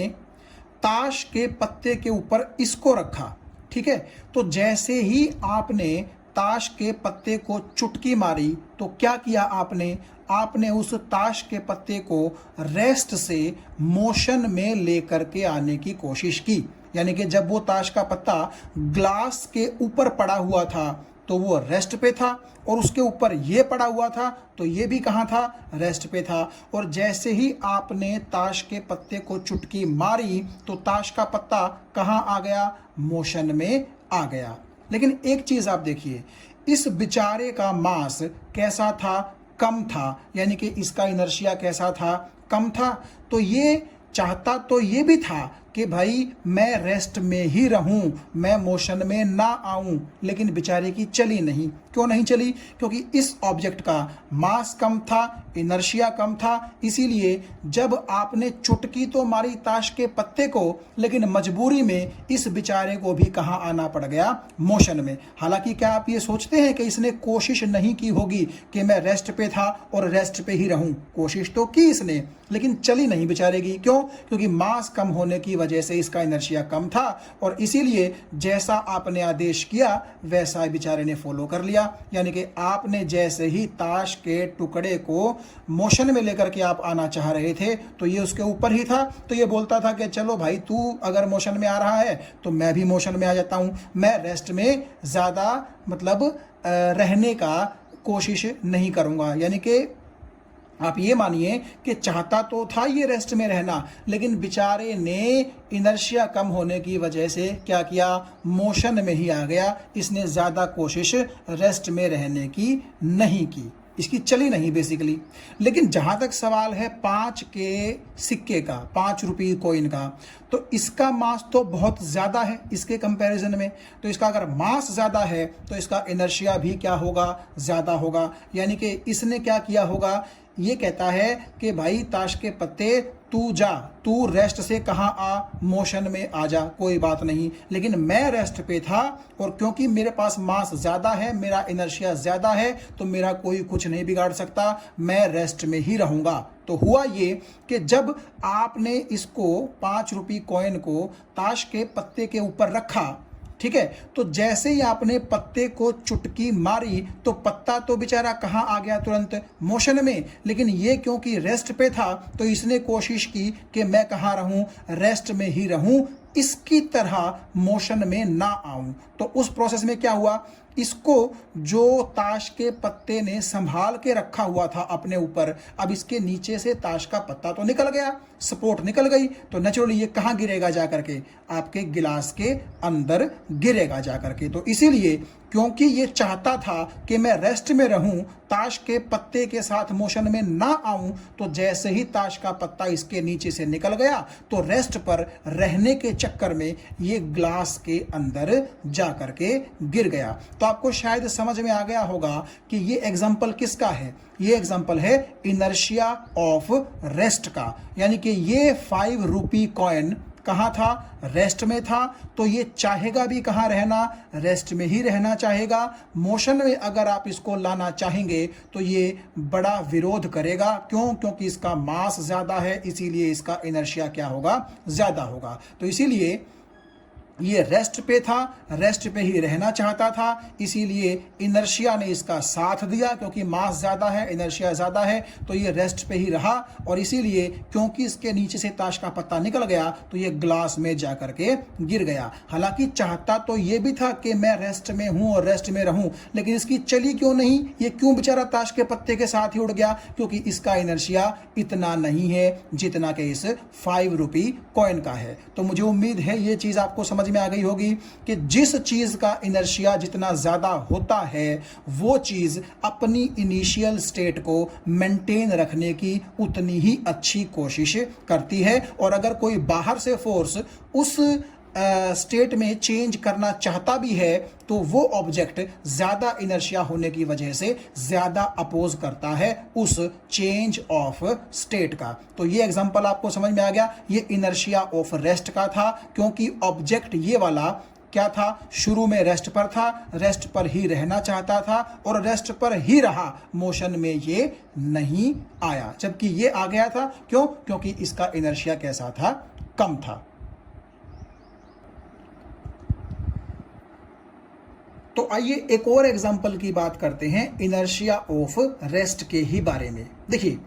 ताश के पत्ते के ऊपर इसको रखा, ठीक है, तो जैसे ही आपने ताश के पत्ते को चुटकी मारी तो क्या किया आपने उस ताश के पत्ते को रेस्ट से मोशन में लेकर के आने की कोशिश की। यानी कि जब वो ताश का पत्ता ग्लास के ऊपर पड़ा हुआ था तो वो रेस्ट पे था, और उसके ऊपर ये पड़ा हुआ था तो ये भी कहाँ था, रेस्ट पे था। और जैसे ही आपने ताश के पत्ते को चुटकी मारी तो ताश का पत्ता कहाँ आ गया, मोशन में आ गया। लेकिन एक चीज आप देखिए, इस बेचारे का मास कैसा था, कम था, यानी कि इसका इनर्शिया कैसा था, कम था। तो ये चाहता तो ये भी था कि भाई मैं रेस्ट में ही रहूं, मैं मोशन में ना आऊं, लेकिन बेचारे की चली नहीं। क्यों नहीं चली? क्योंकि इस ऑब्जेक्ट का मास कम था, इनर्शिया कम था। इसीलिए जब आपने चुटकी तो मारी ताश के पत्ते को, लेकिन मजबूरी में इस बेचारे को भी कहाँ आना पड़ गया, मोशन में। हालांकि क्या आप ये सोचते हैं कि इसने कोशिश नहीं की होगी कि मैं रेस्ट पे था और रेस्ट पे ही रहूं? कोशिश तो की इसने, लेकिन चली नहीं बेचारे की। क्यों? क्योंकि मास कम होने की वजह से इसका इनर्शिया कम था, और इसीलिए जैसा आपने आदेश किया वैसा बेचारे ने फॉलो कर लिया। यानी कि आपने जैसे ही ताश के टुकड़े को मोशन में लेकर के आप आना चाह रहे थे तो ये उसके ऊपर ही था, तो ये बोलता था कि चलो भाई तू अगर मोशन में आ रहा है तो मैं भी मोशन में आ जाता हूं, मैं रेस्ट में ज़्यादा मतलब रहने का कोशिश नहीं करूंगा। यानी कि आप ये मानिए कि चाहता तो था ये रेस्ट में रहना, लेकिन बेचारे ने इनर्शिया कम होने की वजह से क्या किया, मोशन में ही आ गया। इसने ज़्यादा कोशिश रेस्ट में रहने की नहीं की, इसकी चली नहीं बेसिकली। लेकिन जहाँ तक सवाल है 5 के सिक्के का, 5 रुपये कॉइन का, तो इसका मास तो बहुत ज़्यादा है इसके कंपैरिजन में। तो इसका अगर मास ज़्यादा है तो इसका इनर्शिया भी क्या होगा, ज़्यादा होगा। यानी कि इसने क्या किया होगा, ये कहता है कि भाई ताश के पत्ते तू जा, तू रेस्ट से कहाँ आ, मोशन में आ जा, कोई बात नहीं। लेकिन मैं रेस्ट पे था और क्योंकि मेरे पास मास ज़्यादा है, मेरा इनर्शिया ज़्यादा है, तो मेरा कोई कुछ नहीं बिगाड़ सकता, मैं रेस्ट में ही रहूँगा। तो हुआ ये कि जब आपने इसको 5 रुपये कॉइन को ताश के पत्ते के ऊपर रखा, ठीक है, तो जैसे ही आपने पत्ते को चुटकी मारी तो पत्ता तो बेचारा कहाँ आ गया, तुरंत मोशन में। लेकिन ये क्योंकि रेस्ट पे था तो इसने कोशिश की कि मैं कहाँ रहूं, रेस्ट में ही रहूं, इसकी तरह मोशन में ना आऊं। तो उस प्रोसेस में क्या हुआ, इसको जो ताश के पत्ते ने संभाल के रखा हुआ था अपने ऊपर, अब इसके नीचे से ताश का पत्ता तो निकल गया, सपोर्ट निकल गई, तो नेचुरली ये कहाँ गिरेगा जा करके, आपके गिलास के अंदर गिरेगा जा करके। तो इसीलिए क्योंकि ये चाहता था कि मैं रेस्ट में रहूं, ताश के पत्ते के साथ मोशन में ना आऊं, तो जैसे ही ताश का पत्ता इसके नीचे से निकल गया तो रेस्ट पर रहने के चक्कर में ये ग्लास के अंदर जा करके गिर गया। तो आपको शायद समझ में आ गया होगा कि ये एग्जाम्पल किसका है। ये एग्जाम्पल है इनर्शिया ऑफ रेस्ट का। यानी कि ये 5 रुपये कॉइन कहाँ था, रेस्ट में था, तो ये चाहेगा भी कहाँ रहना, रेस्ट में ही रहना चाहेगा। मोशन में अगर आप इसको लाना चाहेंगे तो ये बड़ा विरोध करेगा। क्यों? क्योंकि इसका मास ज़्यादा है, इसीलिए इसका इनर्शिया क्या होगा, ज़्यादा होगा। तो इसीलिए ये रेस्ट पे था, रेस्ट पे ही रहना चाहता था, इसीलिए इनर्शिया ने इसका साथ दिया। क्योंकि मास ज़्यादा है, इनर्शिया ज़्यादा है, तो ये रेस्ट पे ही रहा। और इसीलिए क्योंकि इसके नीचे से ताश का पत्ता निकल गया तो ये ग्लास में जा करके गिर गया। हालांकि चाहता तो ये भी था कि मैं रेस्ट में हूँ और रेस्ट में रहूँ, लेकिन इसकी चली क्यों नहीं, ये क्यों बेचारा ताश के पत्ते के साथ ही उड़ गया, क्योंकि इसका इनर्शिया इतना नहीं है जितना कि इस 5 रुपये कॉइन का है। तो मुझे उम्मीद है ये चीज़ आपको समझ में आ गई होगी कि जिस चीज का इनर्शिया जितना ज्यादा होता है वो चीज अपनी इनिशियल स्टेट को मेंटेन रखने की उतनी ही अच्छी कोशिश करती है। और अगर कोई बाहर से फोर्स उस स्टेट में चेंज करना चाहता भी है तो वो ऑब्जेक्ट ज्यादा इनर्शिया होने की वजह से ज्यादा अपोज करता है उस चेंज ऑफ स्टेट का। तो ये एग्जांपल आपको समझ में आ गया। ये इनर्शिया ऑफ रेस्ट का था, क्योंकि ऑब्जेक्ट ये वाला क्या था, शुरू में रेस्ट पर था, रेस्ट पर ही रहना चाहता था और रेस्ट पर ही रहा, मोशन में ये नहीं आया। जबकि ये आ गया था, क्यों? क्योंकि इसका इनर्शिया कैसा था, कम था। तो आइए एक और एग्जांपल की बात करते हैं इनर्शिया ऑफ रेस्ट के ही बारे में। देखिए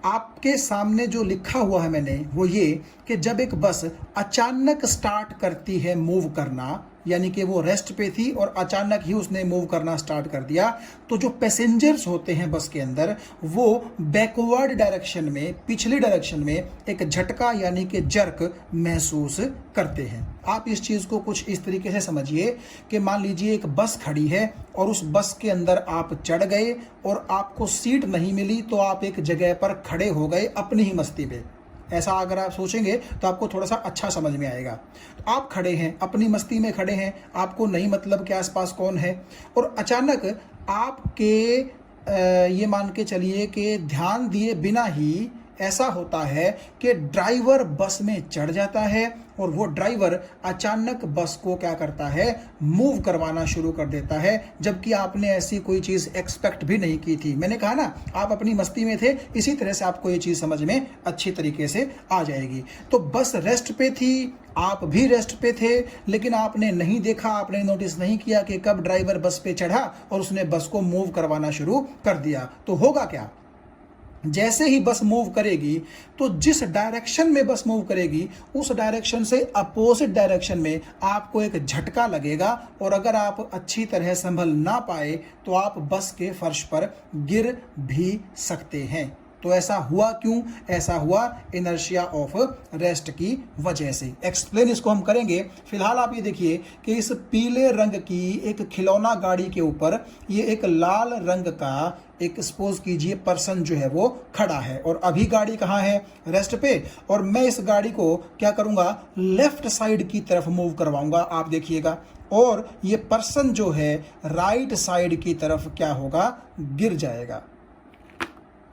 आपके सामने जो लिखा हुआ है मैंने वो ये कि जब एक बस अचानक स्टार्ट करती है मूव करना, यानी कि वो रेस्ट पे थी और अचानक ही उसने मूव करना स्टार्ट कर दिया, तो जो पैसेंजर्स होते हैं बस के अंदर वो बैकवर्ड डायरेक्शन में, पिछली डायरेक्शन में एक झटका यानी कि जर्क महसूस करते हैं। आप इस चीज़ को कुछ इस तरीके से समझिए कि मान लीजिए एक बस खड़ी है और उस बस के अंदर आप चढ़ गए और आपको सीट नहीं मिली तो आप एक जगह पर खड़े हो गए अपनी ही मस्ती पे। ऐसा अगर आप सोचेंगे तो आपको थोड़ा सा अच्छा समझ में आएगा। तो आप खड़े हैं, अपनी मस्ती में खड़े हैं, आपको नहीं मतलब कि आसपास कौन है, और अचानक आपके ये मान के चलिए कि ध्यान दिए बिना ही ऐसा होता है कि ड्राइवर बस में चढ़ जाता है और वो ड्राइवर अचानक बस को क्या करता है, मूव करवाना शुरू कर देता है, जबकि आपने ऐसी कोई चीज़ एक्सपेक्ट भी नहीं की थी। मैंने कहा ना, आप अपनी मस्ती में थे, इसी तरह से आपको ये चीज़ समझ में अच्छी तरीके से आ जाएगी। तो बस रेस्ट पे थी, आप भी रेस्ट पे थे, लेकिन आपने नहीं देखा, आपने नोटिस नहीं किया कि कब ड्राइवर बस पे चढ़ा और उसने बस को मूव करवाना शुरू कर दिया। तो होगा क्या, जैसे ही बस मूव करेगी तो जिस डायरेक्शन में बस मूव करेगी उस डायरेक्शन से अपोजिट डायरेक्शन में आपको एक झटका लगेगा, और अगर आप अच्छी तरह संभल ना पाए तो आप बस के फर्श पर गिर भी सकते हैं। तो ऐसा हुआ क्यों? ऐसा हुआ इनर्शिया ऑफ रेस्ट की वजह से। एक्सप्लेन इसको हम करेंगे। फिलहाल आप ये देखिए कि इस पीले रंग की एक खिलौना गाड़ी के ऊपर ये एक लाल रंग का एक सपोज कीजिए पर्सन जो है वो खड़ा है, और अभी गाड़ी कहाँ है? रेस्ट पे। और मैं इस गाड़ी को क्या करूंगा? लेफ्ट साइड की तरफ मूव करवाऊंगा, आप देखिएगा, और ये पर्सन जो है राइट साइड की तरफ क्या होगा? गिर जाएगा।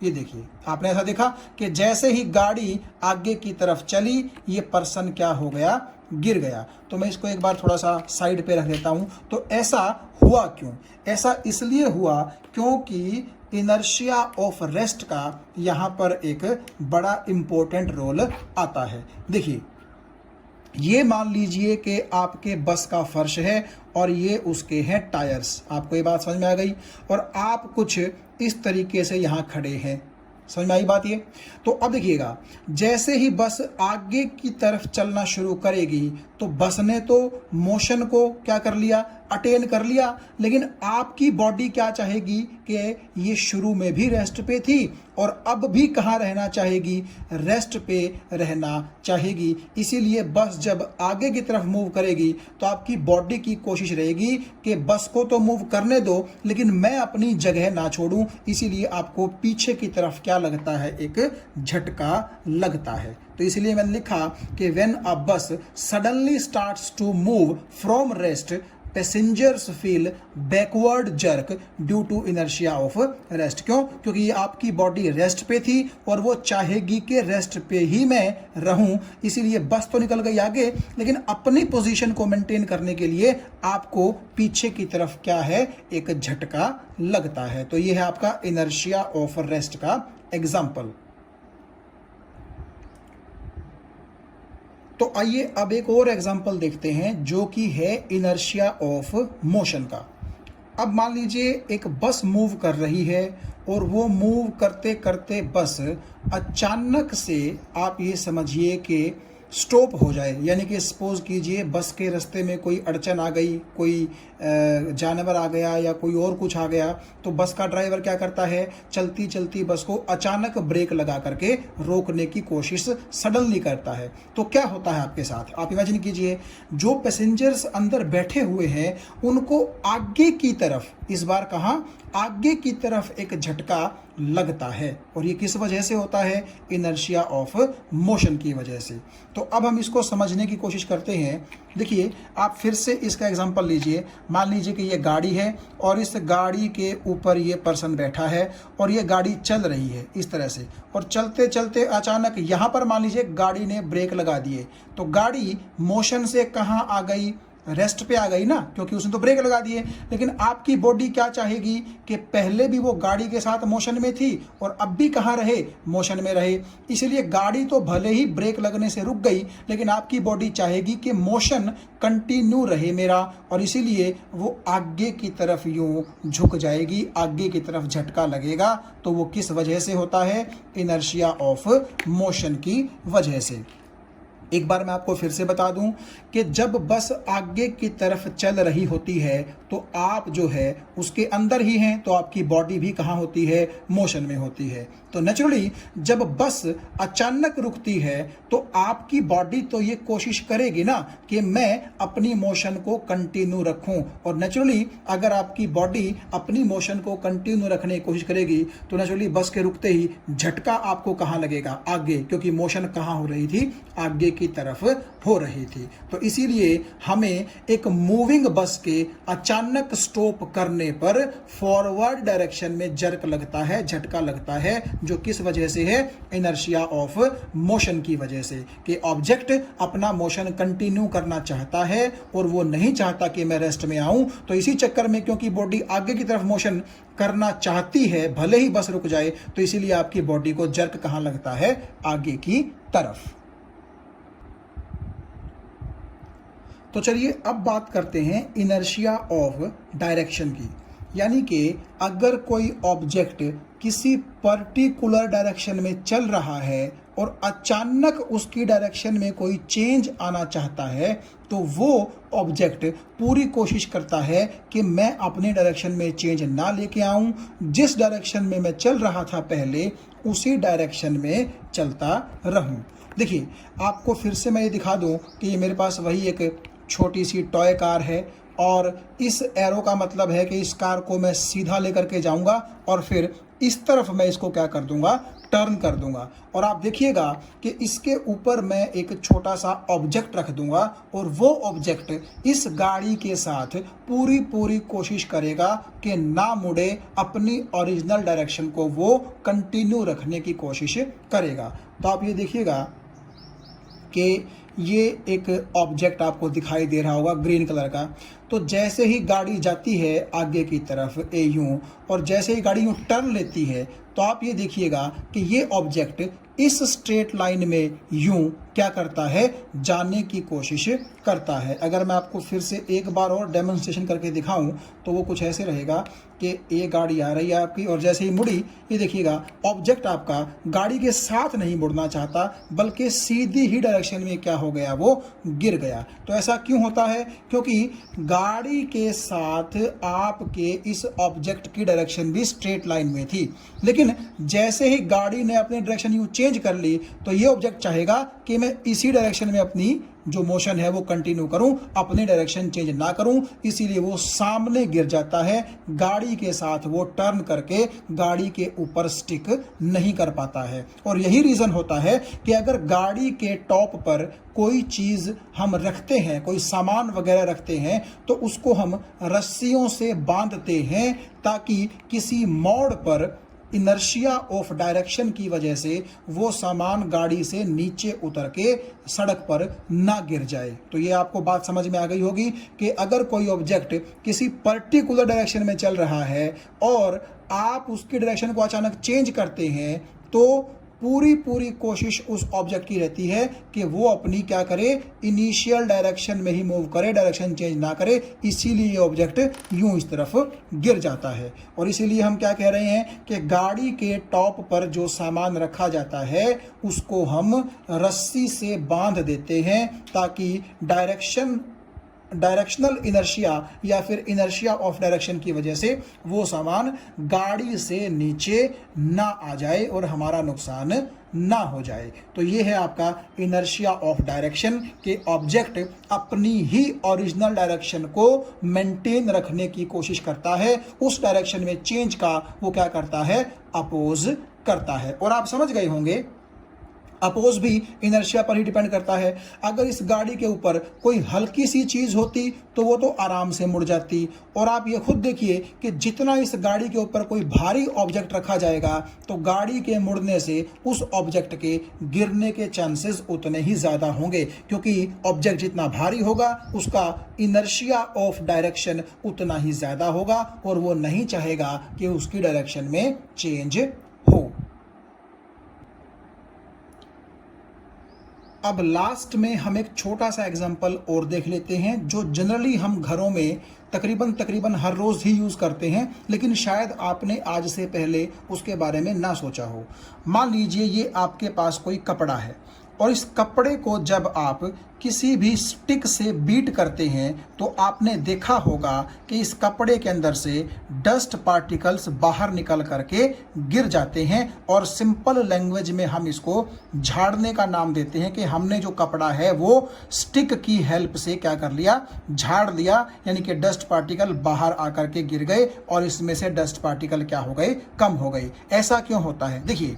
ये देखिए, आपने ऐसा देखा कि जैसे ही गाड़ी आगे की तरफ चली ये पर्सन क्या हो गया? गिर गया। तो मैं इसको एक बार थोड़ा सा साइड पे रख देता हूं। तो ऐसा हुआ क्यों? ऐसा इसलिए हुआ क्योंकि इनर्शिया ऑफ रेस्ट का यहां पर एक बड़ा इंपॉर्टेंट रोल आता है। देखिए, ये मान लीजिए कि आपके बस का फर्श है और ये उसके हैं टायर्स। आपको ये बात समझ में आ गई? और आप कुछ इस तरीके से यहां खड़े हैं। समझ में आई बात ये? तो अब देखिएगा, जैसे ही बस आगे की तरफ चलना शुरू करेगी तो बस ने तो मोशन को क्या कर लिया? अटेन कर लिया। लेकिन आपकी बॉडी क्या चाहेगी कि ये शुरू में भी रेस्ट पे थी और अब भी कहाँ रहना चाहेगी? रेस्ट पे रहना चाहेगी। इसीलिए बस जब आगे की तरफ मूव करेगी तो आपकी बॉडी की कोशिश रहेगी कि बस को तो मूव करने दो लेकिन मैं अपनी जगह ना छोड़ूं। इसीलिए आपको पीछे की तरफ क्या लगता है? एक झटका लगता है। तो इसलिए मैंने लिखा कि when a bus suddenly starts to move from rest, passengers feel backward jerk due to inertia of rest. क्यों? क्योंकि ये आपकी बॉडी रेस्ट पे थी और वो चाहेगी कि रेस्ट पे ही मैं रहूं। इसीलिए बस तो निकल गई आगे, लेकिन अपनी पोजीशन को मेंटेन करने के लिए आपको पीछे की तरफ क्या है? एक झटका लगता है। तो ये है आपका इनर्शिया ऑफ रेस्ट का एग्जाम्पल। तो आइए अब एक और एग्जाम्पल देखते हैं जो कि है इनर्शिया ऑफ मोशन का। अब मान लीजिए एक बस मूव कर रही है और वो मूव करते करते बस अचानक से आप ये समझिए कि स्टॉप हो जाए। यानी कि सपोज कीजिए बस के रास्ते में कोई अड़चन आ गई, कोई जानवर आ गया या कोई और कुछ आ गया, तो बस का ड्राइवर क्या करता है? चलती चलती बस को अचानक ब्रेक लगा करके रोकने की कोशिश सडनली करता है। तो क्या होता है आपके साथ? आप इमेजिन कीजिए, जो पैसेंजर्स अंदर बैठे हुए हैं उनको आगे की तरफ, इस बार कहाँ? आगे की तरफ एक झटका लगता है। और ये किस वजह से होता है? इनर्शिया ऑफ मोशन की वजह से। तो अब हम इसको समझने की कोशिश करते हैं। देखिए, आप फिर से इसका एग्जांपल लीजिए। मान लीजिए कि ये गाड़ी है और इस गाड़ी के ऊपर ये पर्सन बैठा है और ये गाड़ी चल रही है इस तरह से, और चलते चलते अचानक यहाँ पर मान लीजिए गाड़ी ने ब्रेक लगा दिए, तो गाड़ी मोशन से कहाँ आ गई? रेस्ट पे आ गई ना, क्योंकि उसने तो ब्रेक लगा दिए। लेकिन आपकी बॉडी क्या चाहेगी कि पहले भी वो गाड़ी के साथ मोशन में थी और अब भी कहाँ रहे? मोशन में रहे। इसलिए गाड़ी तो भले ही ब्रेक लगने से रुक गई लेकिन आपकी बॉडी चाहेगी कि मोशन कंटिन्यू रहे मेरा, और इसीलिए वो आगे की तरफ यूं झुक जाएगी, आगे की तरफ झटका लगेगा। तो वो किस वजह से होता है? इनर्शिया ऑफ मोशन की वजह से। एक बार मैं आपको फिर से बता दूं कि जब बस आगे की तरफ चल रही होती है तो आप जो है उसके अंदर ही हैं, तो आपकी बॉडी भी कहाँ होती है? मोशन में होती है। तो नेचुरली जब बस अचानक रुकती है तो आपकी बॉडी तो ये कोशिश करेगी ना कि मैं अपनी मोशन को कंटिन्यू रखूं, और नेचुरली अगर आपकी बॉडी अपनी मोशन को कंटिन्यू रखने की कोशिश करेगी तो नेचुरली बस के रुकते ही झटका आपको कहाँ लगेगा? आगे, क्योंकि मोशन कहाँ हो रही थी? आगे की तरफ हो रही थी। तो इसीलिए हमें एक मूविंग बस के अचानक स्टॉप करने पर फॉरवर्ड डायरेक्शन में जर्क लगता है, झटका लगता है, जो किस वजह से है? इनर्शिया ऑफ मोशन की वजह से। कि ऑब्जेक्ट अपना मोशन कंटिन्यू करना चाहता है और वो नहीं चाहता कि मैं रेस्ट में आऊं, तो इसी चक्कर में क्योंकि बॉडी आगे की तरफ मोशन करना चाहती है भले ही बस रुक जाए, तो इसीलिए आपकी बॉडी को जर्क कहां लगता है? आगे की तरफ। तो चलिए अब बात करते हैं इनर्शिया ऑफ डायरेक्शन की। यानी कि अगर कोई ऑब्जेक्ट किसी पर्टिकुलर डायरेक्शन में चल रहा है और अचानक उसकी डायरेक्शन में कोई चेंज आना चाहता है, तो वो ऑब्जेक्ट पूरी कोशिश करता है कि मैं अपने डायरेक्शन में चेंज ना लेके आऊं, जिस डायरेक्शन में मैं चल रहा था पहले उसी डायरेक्शन में चलता रहूं। देखिए, आपको फिर से मैं ये दिखा दूं कि ये मेरे पास वही एक छोटी सी टॉय कार है, और इस एरो का मतलब है कि इस कार को मैं सीधा लेकर के जाऊंगा और फिर इस तरफ मैं इसको क्या कर दूंगा, टर्न कर दूंगा। और आप देखिएगा कि इसके ऊपर मैं एक छोटा सा ऑब्जेक्ट रख दूंगा, और वो ऑब्जेक्ट इस गाड़ी के साथ पूरी कोशिश करेगा कि ना मुड़े, अपनी ओरिजिनल डायरेक्शन को वो कंटिन्यू रखने की कोशिश करेगा। तो आप ये देखिएगा कि ये एक ऑब्जेक्ट आपको दिखाई दे रहा होगा ग्रीन कलर का। तो जैसे ही गाड़ी जाती है आगे की तरफ यूं, और जैसे ही गाड़ी यूं टर्न लेती है, तो आप ये देखिएगा कि ये ऑब्जेक्ट इस स्ट्रेट लाइन में यूं क्या करता है, जाने की कोशिश करता है। अगर मैं आपको फिर से एक बार और डेमोन्स्ट्रेशन करके दिखाऊं तो वो कुछ ऐसे रहेगा कि ये गाड़ी आ रही है आपकी, और जैसे ही मुड़ी, ये देखिएगा ऑब्जेक्ट आपका गाड़ी के साथ नहीं मुड़ना चाहता, बल्कि सीधी ही डायरेक्शन में क्या हो गया, वो गिर गया। तो ऐसा क्यों होता है? क्योंकि गाड़ी के साथ आपके इस ऑब्जेक्ट की डायरेक्शन भी स्ट्रेट लाइन में थी, लेकिन जैसे ही गाड़ी ने अपनी डायरेक्शन यूं चेंज कर ली, तो ये ऑब्जेक्ट चाहेगा कि मैं इसी डायरेक्शन में अपनी जो मोशन है वो कंटिन्यू करूं, अपनी डायरेक्शन चेंज ना करूं, इसीलिए वो सामने गिर जाता है। गाड़ी के साथ वो टर्न करके गाड़ी के ऊपर स्टिक नहीं कर पाता है। और यही रीज़न होता है कि अगर गाड़ी के टॉप पर कोई चीज़ हम रखते हैं, कोई सामान वगैरह रखते हैं, तो उसको हम रस्सियों से बांधते हैं, ताकि किसी मोड़ पर इनर्शिया ऑफ डायरेक्शन की वजह से वो सामान गाड़ी से नीचे उतर के सड़क पर ना गिर जाए। तो ये आपको बात समझ में आ गई होगी कि अगर कोई ऑब्जेक्ट किसी पर्टिकुलर डायरेक्शन में चल रहा है और आप उसकी डायरेक्शन को अचानक चेंज करते हैं, तो पूरी कोशिश उस ऑब्जेक्ट की रहती है कि वो अपनी क्या करे, इनिशियल डायरेक्शन में ही मूव करे, डायरेक्शन चेंज ना करे। इसीलिए ये ऑब्जेक्ट यूं इस तरफ गिर जाता है। और इसीलिए हम क्या कह रहे हैं कि गाड़ी के टॉप पर जो सामान रखा जाता है उसको हम रस्सी से बांध देते हैं, ताकि डायरेक्शनल इनर्शिया या फिर इनर्शिया ऑफ डायरेक्शन की वजह से वो सामान गाड़ी से नीचे ना आ जाए और हमारा नुकसान ना हो जाए। तो ये है आपका इनर्शिया ऑफ डायरेक्शन के ऑब्जेक्ट अपनी ही ओरिजिनल डायरेक्शन को मेंटेन रखने की कोशिश करता है, उस डायरेक्शन में चेंज का वो क्या करता है, अपोज करता है। और आप समझ गए होंगे अपोज भी इनर्शिया पर ही डिपेंड करता है। अगर इस गाड़ी के ऊपर कोई हल्की सी चीज़ होती तो वो तो आराम से मुड़ जाती, और आप ये खुद देखिए कि जितना इस गाड़ी के ऊपर कोई भारी ऑब्जेक्ट रखा जाएगा तो गाड़ी के मुड़ने से उस ऑब्जेक्ट के गिरने के चांसेस उतने ही ज़्यादा होंगे, क्योंकि ऑब्जेक्ट जितना भारी होगा उसका इनर्शिया ऑफ डायरेक्शन उतना ही ज़्यादा होगा, और वो नहीं चाहेगा कि उसकी डायरेक्शन में चेंज हो। अब लास्ट में हम एक छोटा सा एग्जांपल और देख लेते हैं, जो जनरली हम घरों में तकरीबन हर रोज़ ही यूज़ करते हैं, लेकिन शायद आपने आज से पहले उसके बारे में ना सोचा हो। मान लीजिए ये आपके पास कोई कपड़ा है, और इस कपड़े को जब आप किसी भी स्टिक से बीट करते हैं तो आपने देखा होगा कि इस कपड़े के अंदर से डस्ट पार्टिकल्स बाहर निकल करके गिर जाते हैं, और सिंपल लैंग्वेज में हम इसको झाड़ने का नाम देते हैं कि हमने जो कपड़ा है वो स्टिक की हेल्प से क्या कर लिया, झाड़ लिया, यानी कि डस्ट पार्टिकल बाहर आकर के गिर गए और इसमें से डस्ट पार्टिकल क्या हो गए, कम हो गए। ऐसा क्यों होता है? देखिए,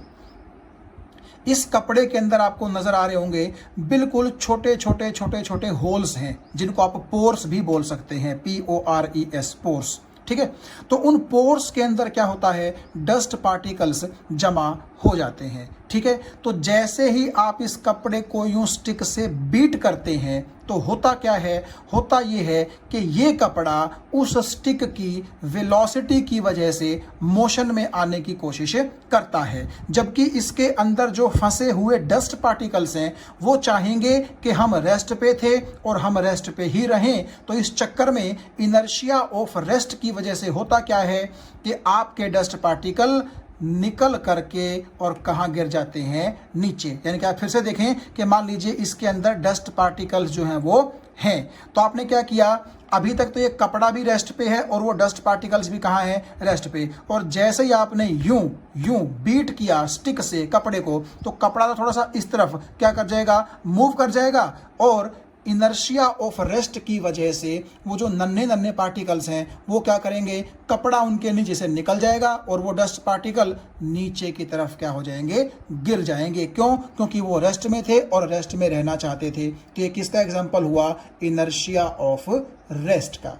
इस कपड़े के अंदर आपको नजर आ रहे होंगे बिल्कुल छोटे होल्स हैं, जिनको आप पोर्स भी बोल सकते हैं, PORES, पोर्स। ठीक है, तो उन पोर्स के अंदर क्या होता है, डस्ट पार्टिकल्स जमा हो जाते हैं। ठीक है, तो जैसे ही आप इस कपड़े को यूं स्टिक से बीट करते हैं तो होता क्या है, होता ये है कि ये कपड़ा उस स्टिक की वेलोसिटी की वजह से मोशन में आने की कोशिश करता है, जबकि इसके अंदर जो फंसे हुए डस्ट पार्टिकल्स हैं वो चाहेंगे कि हम रेस्ट पे थे और हम रेस्ट पे ही रहें। तो इस चक्कर में इनर्शिया ऑफ रेस्ट की वजह से होता क्या है कि आपके डस्ट पार्टिकल निकल करके और कहाँ गिर जाते हैं, नीचे। यानी कि आप फिर से देखें कि मान लीजिए इसके अंदर डस्ट पार्टिकल्स जो हैं वो हैं, तो आपने क्या किया, अभी तक तो ये कपड़ा भी रेस्ट पे है और वो डस्ट पार्टिकल्स भी कहाँ है, रेस्ट पे। और जैसे ही आपने यूं यूं बीट किया स्टिक से कपड़े को, तो कपड़ा तो थोड़ा सा इस तरफ क्या कर जाएगा, मूव कर जाएगा, और इनर्शिया ऑफ रेस्ट की वजह से वो जो नन्हे नन्हे पार्टिकल्स हैं वो क्या करेंगे, कपड़ा उनके नीचे से निकल जाएगा और वो डस्ट पार्टिकल नीचे की तरफ क्या हो जाएंगे, गिर जाएंगे। क्यों? क्योंकि वो रेस्ट में थे और रेस्ट में रहना चाहते थे। तो ये किसका एग्जाम्पल हुआ, इनर्शिया ऑफ रेस्ट का।